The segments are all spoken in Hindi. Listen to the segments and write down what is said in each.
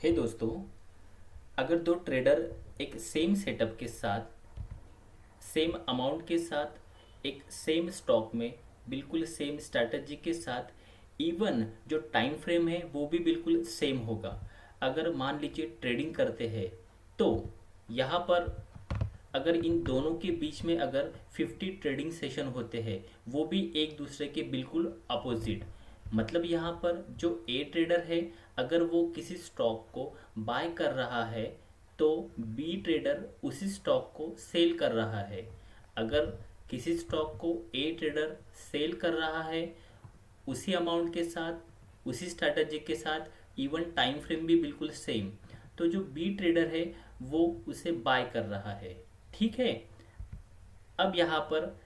हे दोस्तों, अगर दो ट्रेडर एक सेम सेटअप के साथ सेम अमाउंट के साथ एक सेम स्टॉक में बिल्कुल सेम स्ट्रैटेजी के साथ इवन जो टाइम फ्रेम है वो भी बिल्कुल सेम होगा। अगर मान लीजिए ट्रेडिंग करते हैं तो यहाँ पर अगर इन दोनों के बीच में अगर 50 ट्रेडिंग सेशन होते हैं वो भी एक दूसरे के बिल्कुल अपोजिट। मतलब यहाँ पर जो ए ट्रेडर है अगर वो किसी स्टॉक को बाय कर रहा है तो बी ट्रेडर उसी स्टॉक को सेल कर रहा है। अगर किसी स्टॉक को ए ट्रेडर सेल कर रहा है उसी अमाउंट के साथ उसी स्ट्रैटेजी के साथ इवन टाइम फ्रेम भी बिल्कुल सेम, तो जो बी ट्रेडर है वो उसे बाय कर रहा है। ठीक है। अब यहाँ पर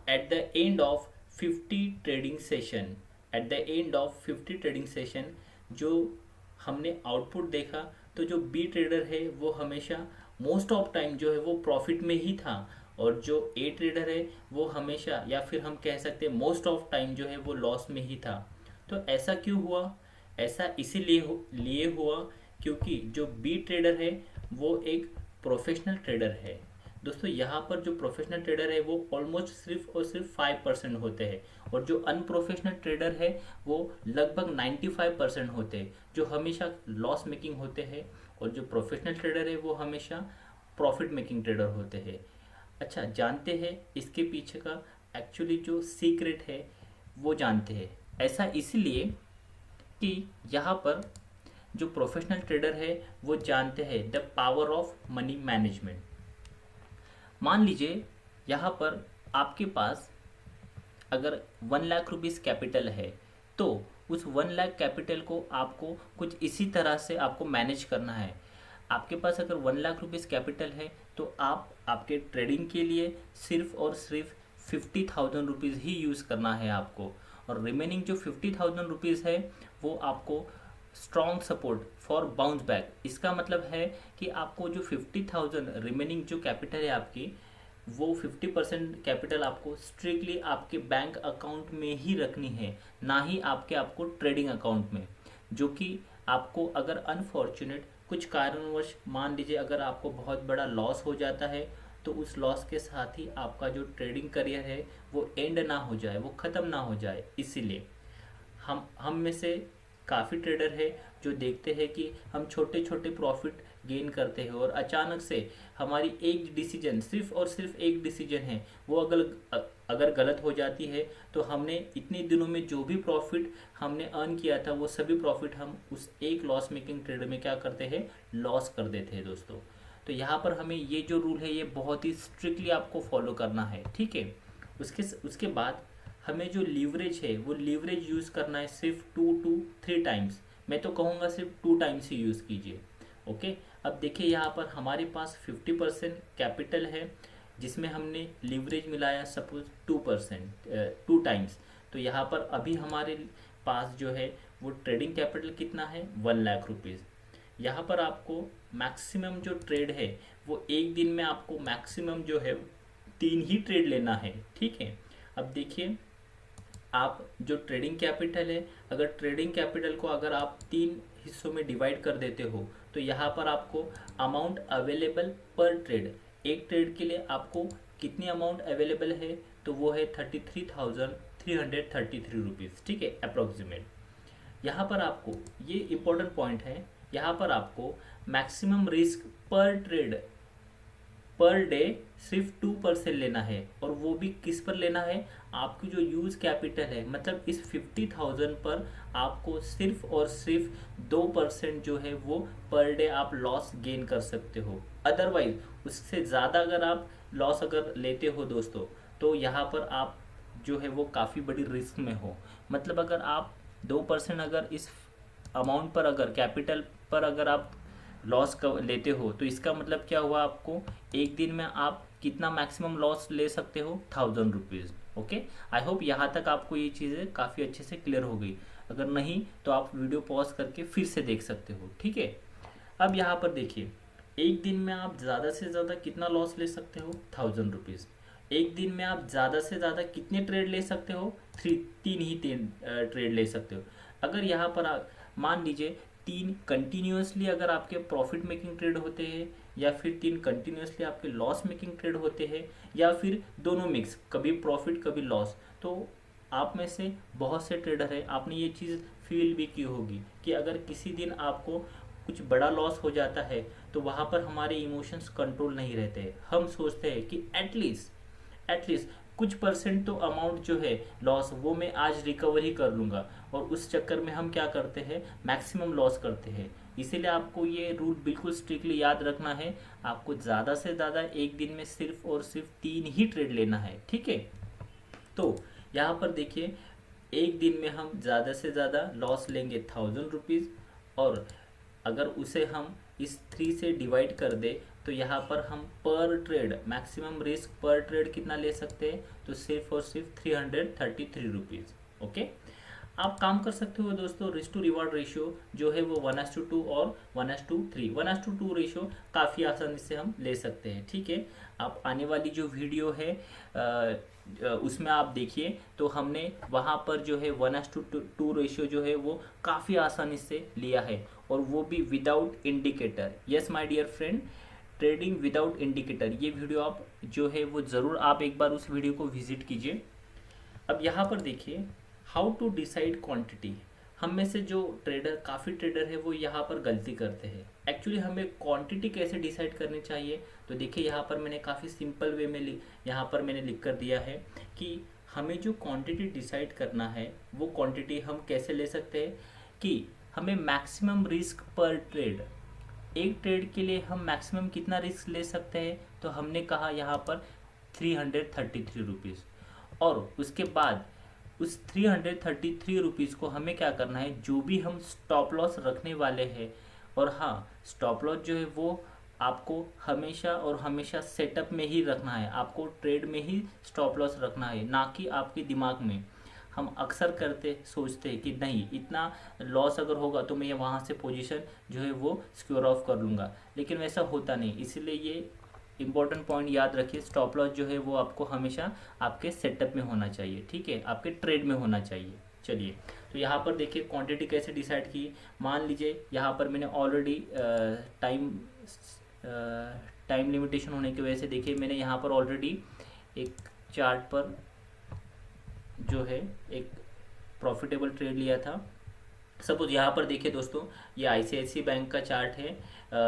at the end of 50 trading session at the end of 50 trading session जो हमने आउटपुट देखा, तो जो बी ट्रेडर है वो हमेशा मोस्ट ऑफ टाइम जो है वो प्रॉफिट में ही था और जो ए ट्रेडर है वो हमेशा या फिर हम कह सकते हैं मोस्ट ऑफ टाइम जो है वो लॉस में ही था। तो ऐसा क्यों हुआ? ऐसा इसीलिए लिए हुआ क्योंकि जो बी ट्रेडर है वो एक प्रोफेशनल ट्रेडर है। दोस्तों यहाँ पर जो प्रोफेशनल ट्रेडर है वो ऑलमोस्ट सिर्फ और सिर्फ 5% होते हैं और जो अनप्रोफेशनल ट्रेडर है वो लगभग 95% होते हैं जो हमेशा लॉस मेकिंग होते हैं, और जो प्रोफेशनल ट्रेडर है वो हमेशा प्रॉफिट मेकिंग ट्रेडर होते हैं। अच्छा, जानते हैं इसके पीछे का एक्चुअली जो सीक्रेट है वो जानते हैं। ऐसा इसलिए कि यहाँ पर जो प्रोफेशनल ट्रेडर है वो जानते हैं the power of money management. मान लीजिए यहाँ पर आपके पास अगर 1 लाख रुपीज़ कैपिटल है तो उस 1 लाख कैपिटल को आपको कुछ इसी तरह से आपको मैनेज करना है। आपके पास अगर 1 लाख रुपीज़ कैपिटल है तो आप आपके ट्रेडिंग के लिए सिर्फ और सिर्फ 50,000 रुपीज़ ही यूज़ करना है आपको, और रिमेनिंग जो 50,000 रुपीज़ है वो आपको strong support for bounce back. इसका मतलब है कि आपको जो 50,000 रिमेनिंग जो कैपिटल है आपकी वो 50% कैपिटल आपको स्ट्रिक्टली आपके बैंक अकाउंट में ही रखनी है, ना ही आपको ट्रेडिंग अकाउंट में। जो कि आपको अगर अनफॉर्चुनेट कुछ कारणवश मान लीजिए अगर आपको बहुत बड़ा लॉस हो जाता है तो उस लॉस के साथ ही आपका जो ट्रेडिंग करियर है वो एंड ना हो जाए, वो ख़त्म ना हो जाए। इसीलिए हम में से काफ़ी ट्रेडर है जो देखते हैं कि हम छोटे छोटे प्रॉफिट गेन करते हैं और अचानक से हमारी एक डिसीजन सिर्फ और सिर्फ एक डिसीजन है वो अगर गलत हो जाती है तो हमने इतने दिनों में जो भी प्रॉफिट हमने अर्न किया था वो सभी प्रॉफिट हम उस एक लॉस मेकिंग ट्रेड में क्या करते हैं, लॉस कर देते हैं दोस्तों। तो यहाँ पर हमें ये जो रूल है ये बहुत ही स्ट्रिक्टली आपको फॉलो करना है। ठीक है। उसके बाद हमें जो लीवरेज है वो लीवरेज यूज़ करना है सिर्फ 2 to 3 टाइम्स। मैं तो कहूँगा सिर्फ 2 टाइम्स ही यूज़ कीजिए। ओके। अब देखिए यहाँ पर हमारे पास 50% कैपिटल है जिसमें हमने लीवरेज मिलाया सपोज 2%, 2 टाइम्स। तो यहाँ पर अभी हमारे पास जो है वो ट्रेडिंग कैपिटल कितना है, 1 लाख रुपीज़। यहाँ पर आपको मैक्सिमम जो ट्रेड है वो एक दिन में आपको मैक्सिमम जो है 3 ही ट्रेड लेना है। ठीक है। अब देखिए आप जो ट्रेडिंग कैपिटल है अगर ट्रेडिंग कैपिटल को अगर आप 3 हिस्सों में डिवाइड कर देते हो तो यहाँ पर आपको अमाउंट अवेलेबल पर ट्रेड, एक ट्रेड के लिए आपको कितनी अमाउंट अवेलेबल है तो वो है 33,333 रुपीज़। ठीक है, अप्रोक्सीमेट। यहाँ पर आपको ये इम्पोर्टेंट पॉइंट है, यहाँ पर आपको मैक्सिमम रिस्क पर ट्रेड पर डे सिर्फ 2% लेना है, और वो भी किस पर लेना है, आपकी जो यूज कैपिटल है मतलब इस 50,000 पर आपको सिर्फ और सिर्फ 2% जो है वो पर डे आप लॉस गेन कर सकते हो। अदरवाइज उससे ज़्यादा अगर आप लॉस अगर लेते हो दोस्तों तो यहाँ पर आप जो है वो काफ़ी बड़ी रिस्क में हो। मतलब अगर आप 2% अगर इस अमाउंट पर अगर कैपिटल पर अगर आप लॉस लेते हो तो इसका मतलब क्या हुआ, आपको एक दिन में आप कितना मैक्सिमम लॉस ले सकते हो, 1,000 रुपीज़। ओके। आई होप यहाँ तक आपको ये चीज़ें काफ़ी अच्छे से क्लियर हो गई। अगर नहीं तो आप वीडियो पॉज करके फिर से देख सकते हो। ठीक है। अब यहाँ पर देखिए एक दिन में आप ज़्यादा से ज़्यादा कितना लॉस ले सकते हो, 1,000 रुपीज़। एक दिन में आप ज़्यादा से ज़्यादा कितने ट्रेड ले सकते हो, तीन ट्रेड ले सकते हो। अगर यहाँ पर मान लीजिए 3 कंटिन्यूसली अगर आपके प्रॉफिट मेकिंग ट्रेड होते हैं, या फिर 3 कंटिन्यूसली आपके लॉस मेकिंग ट्रेड होते हैं, या फिर दोनों मिक्स, कभी प्रॉफिट कभी लॉस। तो आप में से बहुत से ट्रेडर है, आपने ये चीज़ फील भी की होगी कि अगर किसी दिन आपको कुछ बड़ा लॉस हो जाता है तो वहाँ पर हमारे इमोशंस कंट्रोल नहीं रहते। हम सोचते हैं कि एटलीस्ट कुछ परसेंट तो अमाउंट जो है लॉस वो मैं आज रिकवर ही कर लूँगा, और उस चक्कर में हम क्या करते हैं, मैक्सिमम लॉस करते हैं। इसीलिए आपको ये रूल बिल्कुल स्ट्रिक्टली याद रखना है। आपको ज़्यादा से ज़्यादा एक दिन में सिर्फ और सिर्फ 3 ही ट्रेड लेना है, ठीक है। तो यहाँ पर देखिए, एक दिन में हम ज़्यादा से ज़्यादा लॉस लेंगे 1000 रुपीज़, और अगर उसे हम इस 3 से डिवाइड कर दे तो यहाँ पर हम पर ट्रेड मैक्सिमम रिस्क पर ट्रेड कितना ले सकते हैं, तो सिर्फ और सिर्फ 333 रुपीज़। ओके, आप काम कर सकते हो दोस्तों, रिस्क टू रिवार्ड रेशियो जो है वो 1:2 और 1:3, 1:2 रेशियो काफ़ी आसानी से हम ले सकते हैं, ठीक है। आप आने वाली जो वीडियो है उसमें आप देखिए, तो हमने वहाँ पर जो है 1:2 रेशियो जो है वो काफ़ी आसानी से लिया है, और वो भी without indicator. Yes my dear friend, trading without indicator, ये वीडियो आप जो है वो ज़रूर आप एक बार उस वीडियो को विजिट कीजिए। अब यहाँ पर देखिए, हाउ टू डिसाइड क्वांटिटी। हम में से जो ट्रेडर, काफ़ी ट्रेडर है, वो यहाँ पर गलती करते हैं। एक्चुअली हमें क्वांटिटी कैसे डिसाइड करनी चाहिए, तो देखिए यहाँ पर मैंने काफ़ी सिंपल वे में यहाँ पर मैंने लिख कर दिया है कि हमें जो क्वांटिटी डिसाइड करना है वो क्वांटिटी हम कैसे ले सकते हैं, कि हमें मैक्सिमम रिस्क पर ट्रेड, एक ट्रेड के लिए हम मैक्सिमम कितना रिस्क ले सकते हैं, तो हमने कहा यहाँ पर 333 रुपीज़। और उसके बाद उस 333 रुपीज़ को हमें क्या करना है, जो भी हम स्टॉप लॉस रखने वाले हैं, और हाँ, स्टॉप लॉस जो है वो आपको हमेशा और हमेशा सेटअप में ही रखना है, आपको ट्रेड में ही स्टॉप लॉस रखना है, ना कि आपके दिमाग में। हम अक्सर सोचते हैं कि नहीं, इतना लॉस अगर होगा तो मैं ये वहाँ से पोजीशन जो है वो सिक्योर ऑफ कर लूँगा, लेकिन वैसा होता नहीं। इसीलिए ये इंपॉर्टेंट पॉइंट याद रखिए, स्टॉप लॉस जो है वो आपको हमेशा आपके सेटअप में होना चाहिए, ठीक है, आपके ट्रेड में होना चाहिए। चलिए, तो यहाँ पर देखिए क्वांटिटी कैसे डिसाइड की। मान लीजिए यहाँ पर मैंने ऑलरेडी टाइम लिमिटेशन होने की वजह से देखिए मैंने यहाँ पर ऑलरेडी एक चार्ट पर जो है एक प्रॉफिटेबल ट्रेड लिया था। सपोज यहाँ पर देखिए दोस्तों, ये ICICI बैंक का चार्ट है।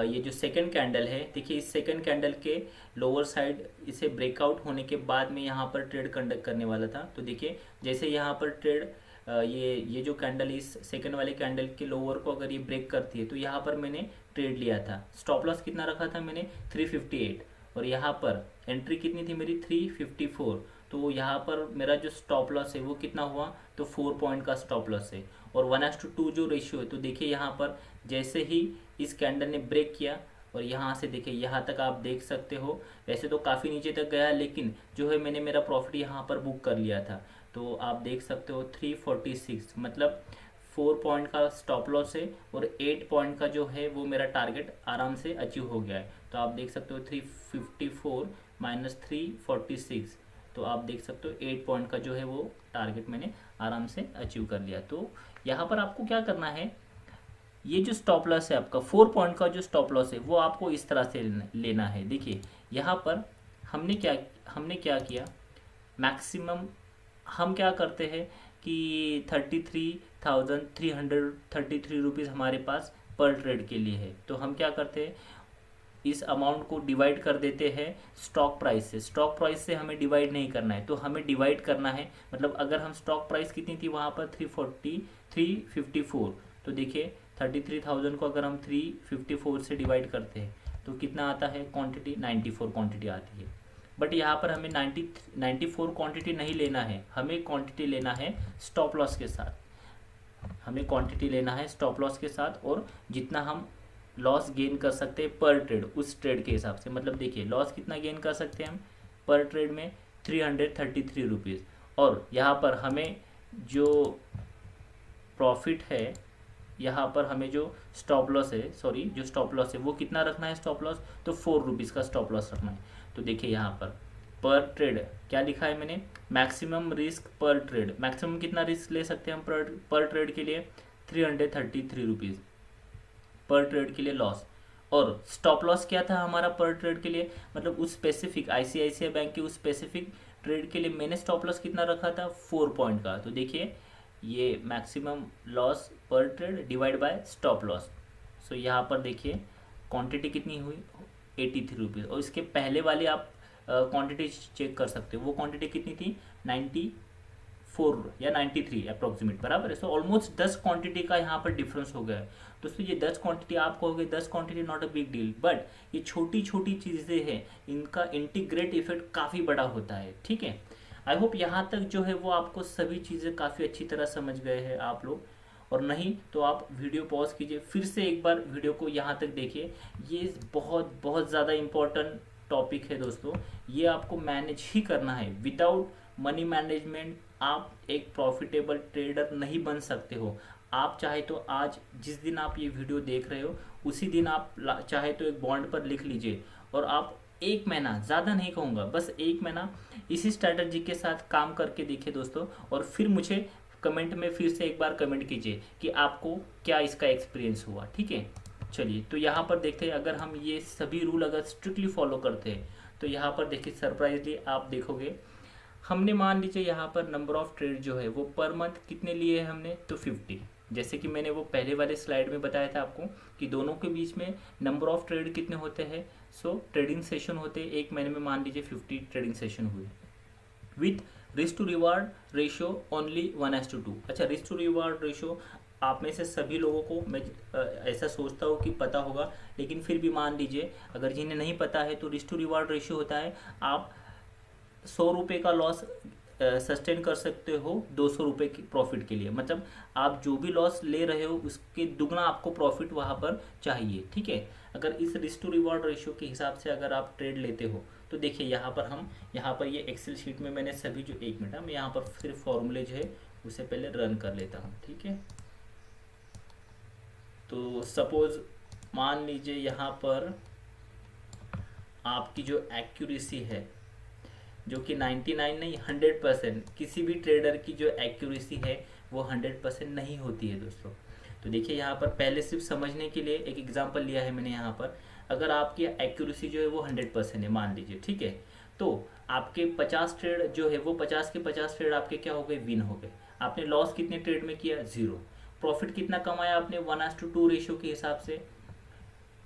ये जो सेकंड कैंडल है, देखिए इस सेकंड कैंडल के लोअर साइड इसे ब्रेकआउट होने के बाद में यहाँ पर ट्रेड कंडक्ट करने वाला था। तो देखिए जैसे यहाँ पर ट्रेड ये जो कैंडल इस सेकंड वाले कैंडल के लोअर को अगर ये ब्रेक करती है तो यहाँ पर मैंने ट्रेड लिया था। स्टॉप लॉस कितना रखा था मैंने, 358, और यहाँ पर एंट्री कितनी थी मेरी, 354। तो यहाँ पर मेरा जो स्टॉप लॉस है वो कितना हुआ, तो 4 पॉइंट का स्टॉप लॉस है। और 1:2 जो रेशियो है, तो देखिए यहाँ पर जैसे ही इस कैंडल ने ब्रेक किया, और यहाँ से देखिए यहाँ तक आप देख सकते हो, वैसे तो काफ़ी नीचे तक गया, लेकिन जो है मैंने मेरा प्रॉफिट यहाँ पर बुक कर लिया था। तो आप देख सकते हो 346, मतलब 4 पॉइंट का स्टॉप लॉस है, और 8 पॉइंट का जो है वो मेरा टारगेट आराम से अचीव हो गया है। तो आप देख सकते हो 354 माइनस 346, तो आप देख सकते हो 8 पॉइंट का जो है वो टारगेट मैंने आराम से अचीव कर लिया। तो यहाँ पर आपको क्या करना है, ये जो स्टॉप लॉस है आपका 4 पॉइंट का जो स्टॉप लॉस है वो आपको इस तरह से लेना है। देखिए यहाँ पर हमने क्या किया, मैक्सिमम हम क्या करते हैं कि 33,333 रुपीज़ हमारे पास पर ट्रेड के लिए है। तो हम क्या करते हैं, इस अमाउंट को डिवाइड कर देते हैं स्टॉक प्राइस से। स्टॉक प्राइस से हमें डिवाइड नहीं करना है, तो हमें डिवाइड करना है, मतलब अगर हम स्टॉक प्राइस कितनी थी वहाँ पर 354, तो देखिए 33,000 को अगर हम 354 से डिवाइड करते हैं तो कितना आता है, क्वांटिटी 94 क्वांटिटी आती है। बट यहाँ पर हमें 94 क्वांटिटी नहीं लेना है, हमें क्वांटिटी लेना है स्टॉप लॉस के साथ, हमें क्वांटिटी लेना है स्टॉप लॉस के साथ, और जितना हम लॉस गेन कर सकते हैं पर ट्रेड, उस ट्रेड के हिसाब से। मतलब देखिए लॉस कितना गेन कर सकते हैं हम पर ट्रेड में, 333 रुपीज़, और यहाँ पर हमें जो प्रॉफिट है, यहाँ पर हमें जो स्टॉप लॉस है, जो स्टॉप लॉस है वो कितना रखना है स्टॉप लॉस, तो 4 रुपीज़ का स्टॉप लॉस रखना है। तो देखिए यहाँ पर ट्रेड क्या लिखा है मैंने, मैक्सिमम रिस्क पर ट्रेड, मैक्सिमम कितना रिस्क ले सकते हैं हम पर ट्रेड के लिए, 333 रुपीज़। पर ट्रेड के लिए लॉस। और स्टॉप लॉस क्या था हमारा पर ट्रेड के लिए, मतलब उस स्पेसिफिक आईसीआईसीआई बैंक के उस स्पेसिफिक ट्रेड के लिए मैंने स्टॉप लॉस कितना रखा था, 4 पॉइंट का। तो देखिए ये मैक्सिमम लॉस पर trade divide by stop loss. So यहाँ पर देखिए क्वांटिटी कितनी हुई, 83 रुपीज़। और इसके पहले वाली आप क्वांटिटी चेक कर सकते हो, वो क्वांटिटी कितनी थी, 94 या 93 अप्रोक्सीमेट, बराबर है। सो ऑलमोस्ट 10 क्वांटिटी का यहाँ पर डिफरेंस हो गया है दोस्तों। ये 10 क्वांटिटी आप कहोगे 10 quantity not a big deal, but ये छोटी छोटी चीज़ें हैं, इनका इंटीग्रेट इफेक्ट काफ़ी बड़ा होता है, ठीक है। आई होप यहाँ तक जो है वो आपको सभी चीज़ें काफ़ी अच्छी तरह समझ गए हैं आप लोग, और नहीं तो आप वीडियो पॉज कीजिए, फिर से एक बार वीडियो को यहाँ तक देखिए। ये बहुत बहुत ज़्यादा इम्पोर्टेंट टॉपिक है दोस्तों, ये आपको मैनेज ही करना है। विदाउट मनी मैनेजमेंट आप एक प्रॉफिटेबल ट्रेडर नहीं बन सकते हो। आप चाहे तो आज जिस दिन आप ये वीडियो देख रहे हो उसी दिन आप चाहे तो एक बॉन्ड पर लिख लीजिए, और आप 1 महीना, ज़्यादा नहीं कहूँगा, बस 1 महीना इसी स्ट्रैटेजी के साथ काम करके देखिए दोस्तों, और फिर मुझे कमेंट में फिर से एक बार कमेंट कीजिए कि आपको क्या इसका एक्सपीरियंस हुआ, ठीक है। चलिए तो यहाँ पर देखते हैं, अगर हम ये सभी रूल अगर स्ट्रिक्टली फॉलो करते हैं तो यहाँ पर देखिए सरप्राइजली आप देखोगे, हमने मान लीजिए यहाँ पर नंबर ऑफ ट्रेड जो है वो पर मंथ कितने लिए हैं हमने, तो 50। जैसे कि मैंने वो पहले वाले स्लाइड में बताया था आपको कि दोनों के बीच में नंबर ऑफ ट्रेड कितने होते हैं। सो ट्रेडिंग सेशन होते हैं, एक महीने में मान लीजिए 50 ट्रेडिंग सेशन हुए, with risk to reward ratio only 1:2। अच्छा, रिस्क टू रिवार्ड रेशियो आप में से सभी लोगों को मैं ऐसा सोचता हूँ कि पता होगा, लेकिन फिर भी मान लीजिए अगर जिन्हें नहीं पता है तो रिस्क टू रिवार्ड रेशियो होता है, आप 100 रुपये का लॉस सस्टेन कर सकते हो 200 रुपये की प्रॉफिट के लिए। मतलब आप जो भी लॉस ले रहे हो उसके दुगना आपको प्रॉफिट वहाँ पर चाहिए, ठीक है। अगर इस रिस्क टू रिवार्ड रेशियो के हिसाब से अगर आप ट्रेड लेते हो तो देखिए यहाँ पर ये एक्सेल शीट में मैंने सभी जो, 1 मिनट मैं यहाँ पर सिर्फ फॉर्मूले जो है उसे पहले रन कर लेता हूँ, ठीक है। तो सपोज मान लीजिए यहाँ पर आपकी जो एक्यूरेसी है जो कि 99 नहीं 100%, किसी भी ट्रेडर की जो एक्यूरेसी है वो 100% नहीं होती है दोस्तों। तो देखिए यहाँ पर पहले सिर्फ समझने के लिए एक एग्जांपल लिया है मैंने यहाँ पर। अगर आपकी एक्यूरेसी जो है वो 100% है मान लीजिए, ठीक है, तो आपके 50 ट्रेड जो है वो 50 के 50 ट्रेड आपके क्या हो गए, विन हो गए। आपने लॉस कितने ट्रेड में किया, 0। प्रॉफिट कितना कमाया आपने, 1:2 रेशियो के हिसाब से।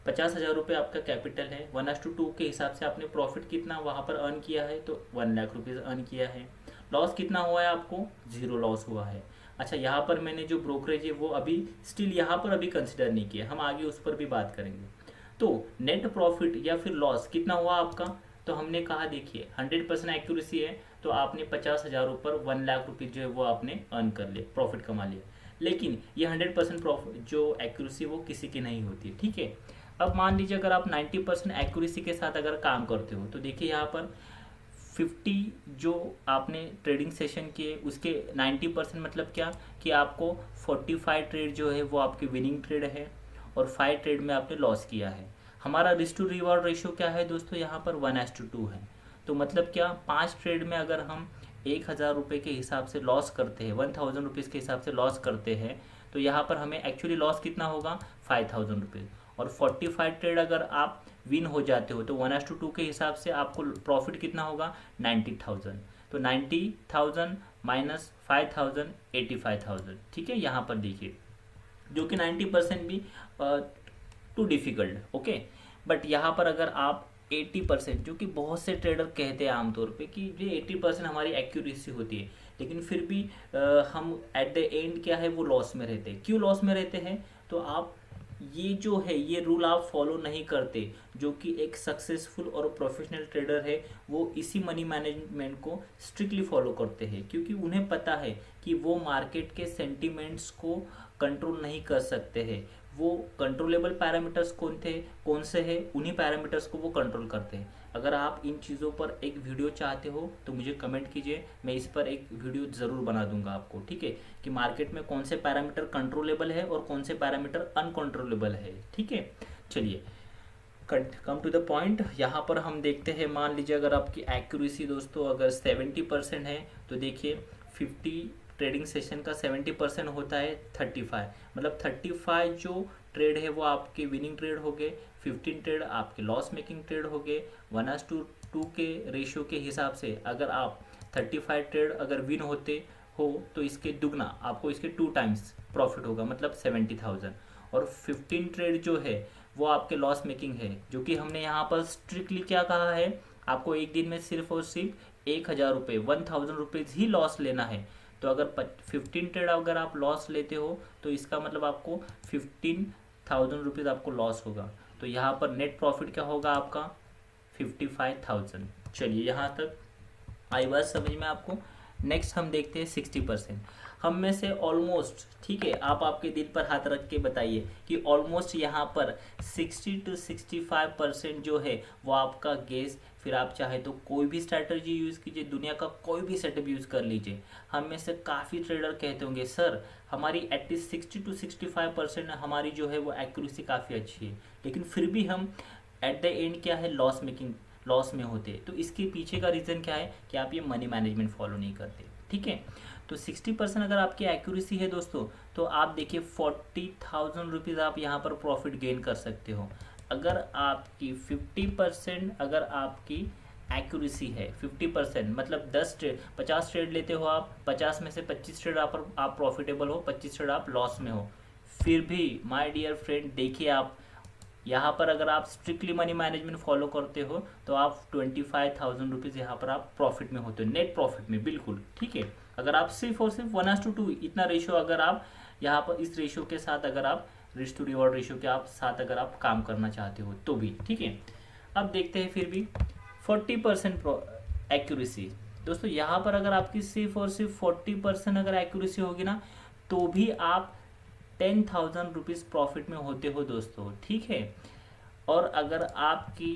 50,000 रुपये आपका कैपिटल है, 1:2 के हिसाब से आपने प्रॉफिट कितना वहाँ पर अर्न किया है, तो 1 लाख रुपीज़ अर्न किया है। लॉस कितना हुआ है आपको, 0 लॉस हुआ है। अच्छा, यहाँ पर मैंने जो ब्रोकरेज है वो अभी स्टिल यहाँ पर अभी कंसिडर नहीं किया, हम आगे उस पर भी बात करेंगे। तो नेट प्रॉफिट या फिर लॉस कितना हुआ आपका, तो हमने कहा देखिए 100% एक्यूरेसी है तो आपने 50,000 ऊपर 1 लाख रुपीज़ जो है वो आपने अर्न कर लिया, प्रॉफिट कमा लिया। लेकिन ये 100% प्रॉफिट जो एक्यूरेसी वो किसी की नहीं होती, ठीक है। अब मान लीजिए अगर आप 90% एक्यूरेसी के साथ अगर काम करते हो तो देखिए यहाँ पर 50 जो आपने ट्रेडिंग सेशन किए उसके 90% मतलब क्या कि आपको 45 ट्रेड जो है वो आपकी विनिंग ट्रेड है और 5 ट्रेड में आपने लॉस किया है। हमारा रिस्क टू रिवॉर्ड रेशियो क्या है दोस्तों, यहाँ पर 1:2 है। तो मतलब क्या, 5 ट्रेड में अगर हम 1,000 रुपये के हिसाब से लॉस करते हैं, 1,000 रुपीज़ के हिसाब से लॉस करते हैं, तो यहाँ पर हमें एक्चुअली लॉस कितना होगा, 5,000 रुपीज़। और 45 ट्रेड अगर आप विन हो जाते हो तो 1:2 के हिसाब से आपको प्रॉफिट कितना होगा, 90,000। तो 90,000 माइनस 5,000 85,000, ठीक है। यहाँ पर देखिए जो कि 90% भी टू डिफ़िकल्ट, ओके। बट यहाँ पर अगर आप 80%, जो कि बहुत से ट्रेडर कहते हैं आमतौर पे कि ये 80% हमारी एक्यूरेसी होती है, लेकिन फिर भी हम एट द एंड क्या है वो लॉस में रहते हैं। क्यों लॉस में रहते हैं, तो आप ये जो है ये रूल आप फॉलो नहीं करते। जो कि एक सक्सेसफुल और प्रोफेशनल ट्रेडर है वो इसी मनी मैनेजमेंट को स्ट्रिक्टली फॉलो करते हैं, क्योंकि उन्हें पता है कि वो मार्केट के सेंटिमेंट्स को कंट्रोल नहीं कर सकते हैं। वो कंट्रोलेबल पैरामीटर्स कौन से हैं, उन्हीं पैरामीटर्स को वो कंट्रोल करते हैं। अगर आप इन चीज़ों पर एक वीडियो चाहते हो तो मुझे कमेंट कीजिए, मैं इस पर एक वीडियो ज़रूर बना दूंगा आपको, ठीक है, कि मार्केट में कौन से पैरामीटर कंट्रोलेबल है और कौन से पैरामीटर अनकंट्रोलेबल है, ठीक है। चलिए कम टू द पॉइंट, यहाँ पर हम देखते हैं, मान लीजिए अगर आपकी एक्यूरेसी दोस्तों अगर 70% है तो देखिए 50 ट्रेडिंग सेशन का 70% होता है 35, मतलब 35 जो ट्रेड है वो आपके विनिंग ट्रेड हो गए, 15 ट्रेड आपके लॉस मेकिंग ट्रेड हो गए। 1:2 के रेशियो के हिसाब से अगर आप 35 ट्रेड अगर विन होते हो तो इसके दुगना आपको इसके 2 टाइम्स प्रॉफिट होगा, मतलब 70,000। और 15 ट्रेड जो है वो आपके लॉस मेकिंग है, जो कि हमने यहाँ पर स्ट्रिक्टली क्या कहा है, आपको एक दिन में सिर्फ और सिर्फ 1,000 रुपये 1,000 रुपीज़ ही लॉस लेना है। तो अगर 15 ट्रेड अगर आप लॉस लेते हो तो इसका मतलब आपको 15,000 रुपीज़ आपको लॉस होगा। तो यहाँ पर नेट प्रॉफिट क्या होगा आपका 55,000। चलिए यहाँ तक आई बात समझ में आपको। नेक्स्ट हम देखते हैं 60%। हम में से ऑलमोस्ट, ठीक है, आप आपके दिल पर हाथ रख के बताइए कि ऑलमोस्ट यहाँ पर 60 to 65% जो है वो आपका गेस। फिर आप चाहे तो कोई भी स्ट्रैटेजी यूज़ कीजिए, दुनिया का कोई भी सेटअप यूज़ कर लीजिए। हम में से काफ़ी ट्रेडर कहते होंगे सर हमारी एटलीस्ट 60 to 65% हमारी जो है वो एक्यूरेसी काफ़ी अच्छी है, लेकिन फिर भी हम एट द एंड क्या है लॉस में होते। तो इसके पीछे का रीज़न क्या है कि आप ये मनी मैनेजमेंट फॉलो नहीं करते, ठीक है। तो 60% अगर आपकी एक्यूरेसी है दोस्तों, तो आप देखिए 40,000 रुपीज़ आप यहाँ पर प्रॉफिट गेन कर सकते हो। अगर आपकी 50% अगर आपकी एक्यूरेसी है, 50% मतलब 50 ट्रेड लेते हो आप, 50 में से 25 ट्रेड आप प्रॉफिटेबल हो, 25 ट्रेड आप लॉस में हो, फिर भी माय डियर फ्रेंड देखिए आप यहाँ पर अगर आप स्ट्रिक्टली मनी मैनेजमेंट फॉलो करते हो तो आप 25,000 रुपीज़ यहाँ पर आप प्रॉफिट में होते हो, नेट प्रॉफिट में, बिल्कुल ठीक है। अगर आप सिर्फ और सिर्फ 1:2 इतना रेशियो अगर आप यहाँ पर इस रेशियो के साथ अगर आप रिस्क टू रिवॉर्ड रेशियो के आप साथ अगर आप काम करना चाहते हो तो भी ठीक है। अब देखते हैं फिर भी 40% एक्यूरेसी। दोस्तों यहाँ पर अगर आपकी सिर्फ और सिर्फ 40% अगर एक्यूरेसी होगी ना तो भी आप 10,000 रुपीज़ प्रॉफिट में होते हो दोस्तों, ठीक है। और अगर आपकी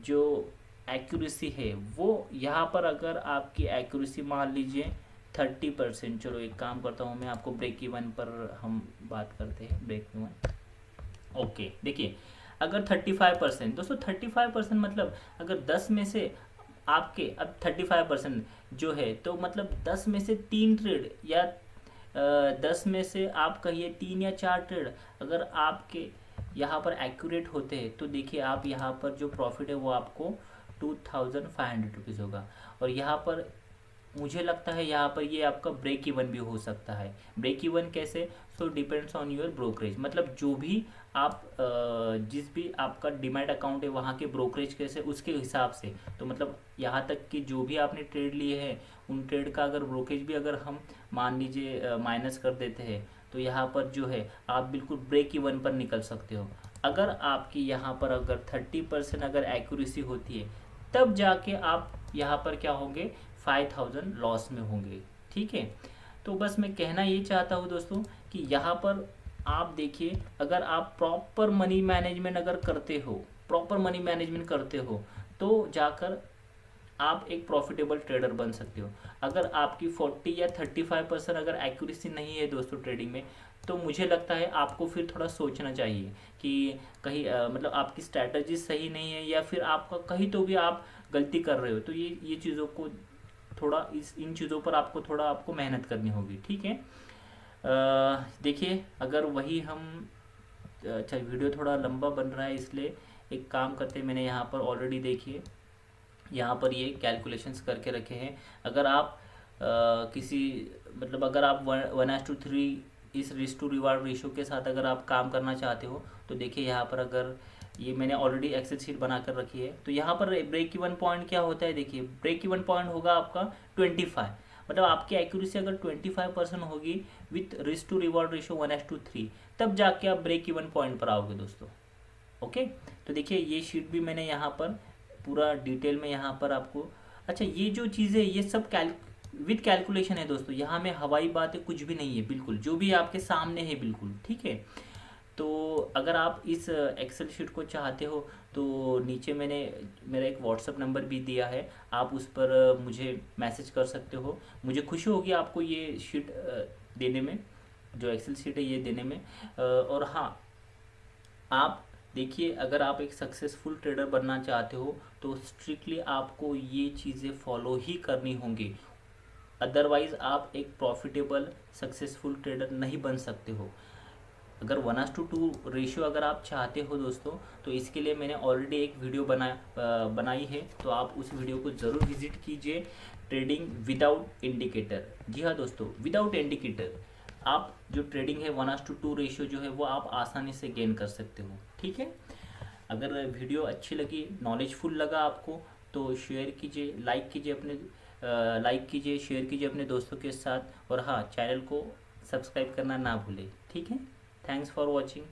जो एक्यूरेसी है वो यहाँ पर अगर आपकी एक्यूरेसी मान लीजिए 30%, चलो एक काम करता हूँ मैं आपको ब्रेक इवन पर हम बात करते हैं, ब्रेक इवन। ओके देखिए अगर 35% दोस्तों, 35% मतलब अगर 10 में से आपके अब 35% जो है तो मतलब 10 में से 3 ट्रेड या 10 में से आप कहिए 3 या 4 ट्रेड अगर आपके यहाँ पर एक्यूरेट होते हैं तो देखिए आप यहाँ पर जो प्रॉफिट है वो आपको 2,500 रुपीज़ होगा। और यहाँ पर मुझे लगता है यहाँ पर ये आपका ब्रेक इवन भी हो सकता है। ब्रेक इवन कैसे, so depends on your brokerage, मतलब जो भी आप जिस भी आपका डीमैट अकाउंट है वहाँ के ब्रोकरेज कैसे उसके हिसाब से। तो मतलब यहाँ तक कि जो भी आपने ट्रेड लिए हैं उन ट्रेड का अगर ब्रोकरेज भी अगर हम मान लीजिए माइनस कर देते हैं तो यहाँ पर जो है आप बिल्कुल ब्रेक इवन पर निकल सकते हो। अगर आपकी यहाँ पर अगर 30% अगर एक्यूरेसी होती है तब जाके आप यहाँ पर क्या होंगे 5,000 लॉस में होंगे, ठीक है। तो बस मैं कहना ये चाहता हूँ दोस्तों कि यहाँ पर आप देखिए अगर आप प्रॉपर मनी मैनेजमेंट अगर करते हो, प्रॉपर मनी मैनेजमेंट करते हो तो जाकर आप एक प्रॉफिटेबल ट्रेडर बन सकते हो। अगर आपकी 40 या 35% अगर एक्यूरेसी नहीं है दोस्तों ट्रेडिंग में तो मुझे लगता है आपको फिर थोड़ा सोचना चाहिए कि कहीं मतलब आपकी स्ट्रैटेजी सही नहीं है या फिर आपका कहीं तो भी आप गलती कर रहे हो। तो ये चीज़ों को थोड़ा इन चीज़ों पर आपको थोड़ा आपको मेहनत करनी होगी, ठीक है। देखिए अगर वही हम अच्छा वीडियो थोड़ा लंबा बन रहा है इसलिए एक काम करते हैं, मैंने यहाँ पर ऑलरेडी देखिए यहाँ पर ये कैलकुलेशंस करके रखे हैं। अगर आप किसी मतलब अगर आप 1:3 इस रिस्क टू रिवार्ड रेशियो के साथ अगर आप काम करना चाहते हो तो देखिए यहाँ पर अगर ये मैंने ऑलरेडी एक्सेल शीट बना कर रखी है तो यहाँ पर ब्रेक इवन पॉइंट क्या होता है, देखिए ब्रेक इवन पॉइंट होगा आपका 25, मतलब आपकी एक्यूरेसी अगर 25% होगी with risk to reward ratio 1:3 तब जाके आप ब्रेक इवन पॉइंट पर आओगे दोस्तों। ओके तो देखिए ये शीट भी मैंने यहाँ पर पूरा डिटेल में यहाँ पर आपको, अच्छा ये जो चीज़ें ये सब विथ कैलकुलेशन है दोस्तों, यहाँ में हवाई बातें कुछ भी नहीं है, बिल्कुल जो भी आपके सामने है बिल्कुल ठीक है। तो अगर आप इस एक्सेल शीट को चाहते हो तो नीचे मैंने मेरा एक व्हाट्सअप नंबर भी दिया है, आप उस पर मुझे मैसेज कर सकते हो। मुझे खुशी होगी आपको ये शीट देने में, जो एक्सेल शीट है ये देने में। और हाँ आप देखिए अगर आप एक सक्सेसफुल ट्रेडर बनना चाहते हो तो स्ट्रिक्टली आपको ये चीज़ें फॉलो ही करनी होंगी, अदरवाइज़ आप एक प्रॉफिटेबल सक्सेसफुल ट्रेडर नहीं बन सकते हो। अगर 1:2 रेशियो अगर आप चाहते हो दोस्तों, तो इसके लिए मैंने ऑलरेडी एक वीडियो बनाई है, तो आप उस वीडियो को ज़रूर विजिट कीजिए। Trading without indicator. जी हाँ दोस्तों, विदाउट इंडिकेटर आप जो ट्रेडिंग है 1:2 रेशियो जो है वो आप आसानी से गेन कर सकते हो। ठीक है, अगर वीडियो अच्छी लगी, नॉलेजफुल लगा आपको, तो शेयर कीजिए, लाइक कीजिए, शेयर कीजिए अपने दोस्तों के साथ, और हाँ, चैनल को सब्सक्राइब करना ना भूलें। ठीक है, थैंक्स फॉर वॉचिंग।